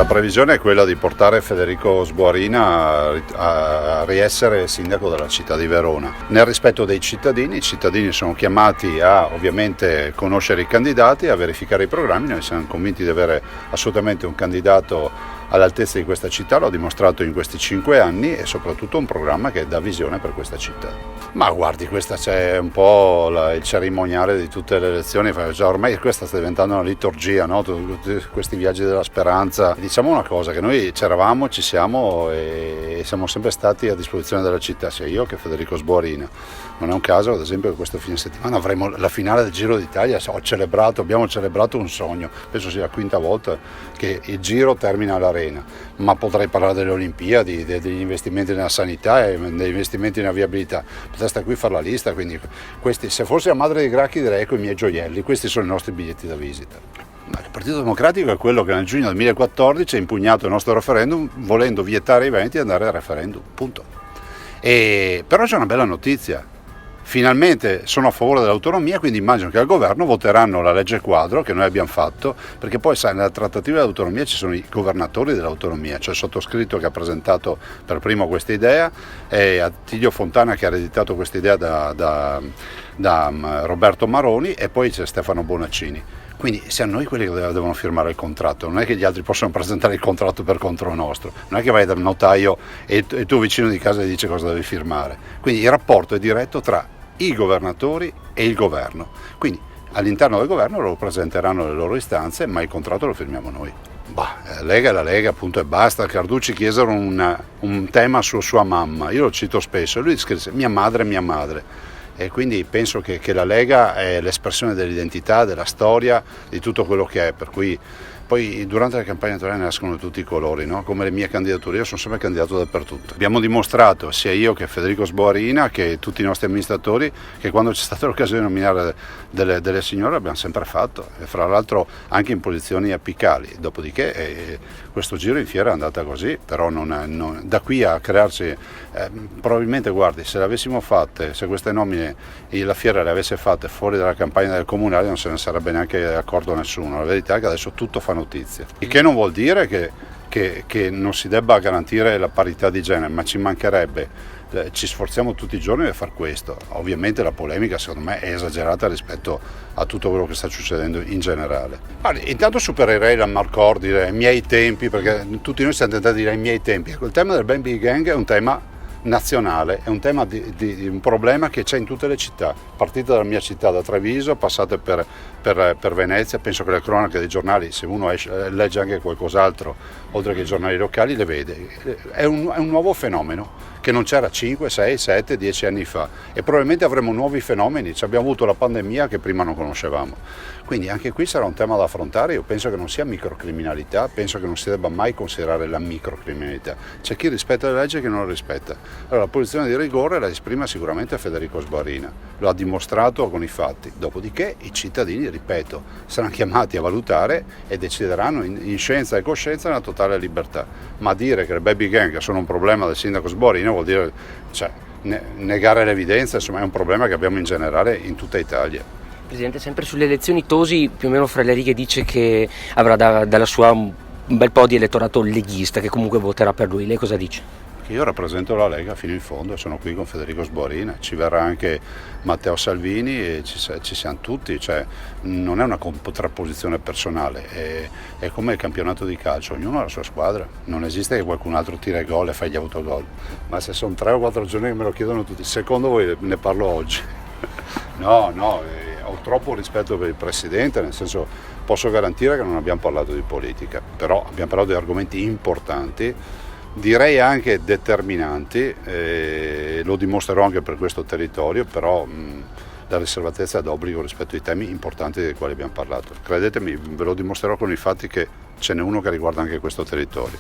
La previsione è quella di portare Federico Sboarina a riessere sindaco della città di Verona. Nel rispetto dei cittadini, i cittadini sono chiamati a ovviamente conoscere i candidati, a verificare i programmi. Noi siamo convinti di avere assolutamente un candidato all'altezza di questa città, l'ho dimostrato in questi 5 anni, e soprattutto un programma che dà visione per questa città. Ma guardi, questa c'è un po' il cerimoniale di tutte le elezioni, ormai questa sta diventando una liturgia, no? Tutti questi viaggi della speranza. Diciamo una cosa, che noi c'eravamo, ci siamo e siamo sempre stati a disposizione della città, sia io che Federico Sboarina. Non è un caso, ad esempio, che questo fine settimana avremo la finale del Giro d'Italia. Abbiamo celebrato un sogno, penso sia la 5ª volta che il Giro termina all'Arena, ma potrei parlare delle Olimpiadi, degli investimenti nella sanità e degli investimenti nella viabilità. Potrei stare qui a fare la lista, quindi questi, se fossi la madre dei Gracchi, direi ecco i miei gioielli, questi sono i nostri biglietti da visita. Il Partito Democratico è quello che nel giugno del 2014 ha impugnato il nostro referendum volendo vietare ai Veneti di andare al referendum, punto. Però c'è una bella notizia. Finalmente sono a favore dell'autonomia, quindi immagino che al governo voteranno la legge quadro che noi abbiamo fatto, perché poi sai, nella trattativa dell'autonomia ci sono i governatori dell'autonomia, cioè il sottoscritto che ha presentato per primo questa idea, e Attilio Fontana che ha ereditato questa idea da Roberto Maroni, e poi c'è Stefano Bonaccini. Quindi siamo noi quelli che devono firmare il contratto, non è che gli altri possono presentare il contratto per conto nostro, non è che vai dal notaio e il tuo vicino di casa gli dice cosa devi firmare. Quindi il rapporto è diretto tra i governatori e il governo. Quindi all'interno del governo loro presenteranno le loro istanze, ma il contratto lo firmiamo noi. La Lega è la Lega, punto e basta. Carducci chiesero un tema su sua mamma, io lo cito spesso, e lui scrisse mia madre. E quindi penso che la Lega è l'espressione dell'identità, della storia, di tutto quello che è, per cui poi durante la campagna elettorale nascono tutti i colori, no? Come le mie candidature, io sono sempre candidato dappertutto. Abbiamo dimostrato, sia io che Federico Sboarina, che tutti i nostri amministratori, che quando c'è stata l'occasione di nominare delle signore l'abbiamo sempre fatto, e fra l'altro anche in posizioni apicali. Dopodiché questo giro in fiera è andata così, però da qui a crearsi, probabilmente guardi, se le avessimo fatte, se queste nomine la fiera le avesse fatte fuori dalla campagna del comunale non se ne sarebbe neanche accorto nessuno. La verità è che adesso tutto fa notizia, il che non vuol dire che non si debba garantire la parità di genere, ma ci mancherebbe. Ci sforziamo tutti i giorni per far questo. Ovviamente la polemica secondo me è esagerata rispetto a tutto quello che sta succedendo in generale. Intanto supererei la Marcor, dire ai miei tempi, perché tutti noi stiamo tentando di dire ai miei tempi. Il tema del baby gang è un tema nazionale, è un tema di un problema che c'è in tutte le città, partita dalla mia città, da Treviso, passate per Venezia. Penso che le cronache dei giornali, se uno legge anche qualcos'altro oltre che i giornali locali, le vede. È un nuovo fenomeno che non c'era 5, 6, 7, 10 anni fa, e probabilmente avremo nuovi fenomeni. Abbiamo avuto la pandemia che prima non conoscevamo, quindi anche qui sarà un tema da affrontare. Io penso che non sia microcriminalità, penso che non si debba mai considerare la microcriminalità. C'è chi rispetta le leggi e chi non le rispetta. Allora la posizione di rigore la esprime sicuramente Federico Sboarina, lo ha dimostrato con i fatti. Dopodiché i cittadini, ripeto, saranno chiamati a valutare e decideranno in scienza e coscienza nella totale libertà. Ma dire che le baby gang sono un problema del sindaco Sboarina vuol dire, negare l'evidenza, insomma, è un problema che abbiamo in generale in tutta Italia. Presidente, sempre sulle elezioni, Tosi più o meno fra le righe dice che avrà dalla sua un bel po' di elettorato leghista che comunque voterà per lui. Lei cosa dice? Io rappresento la Lega fino in fondo, sono qui con Federico Sboarina, ci verrà anche Matteo Salvini e ci siamo tutti, cioè non è una contrapposizione personale, è come il campionato di calcio, ognuno ha la sua squadra, non esiste che qualcun altro tira i gol e fa gli autogol, ma se sono 3 o 4 giorni che me lo chiedono tutti, secondo voi ne parlo oggi? No, ho troppo rispetto per il Presidente, nel senso posso garantire che non abbiamo parlato di politica, però abbiamo parlato di argomenti importanti, direi anche determinanti, lo dimostrerò anche per questo territorio, però la riservatezza è d'obbligo rispetto ai temi importanti dei quali abbiamo parlato. Credetemi, ve lo dimostrerò con i fatti che ce n'è uno che riguarda anche questo territorio.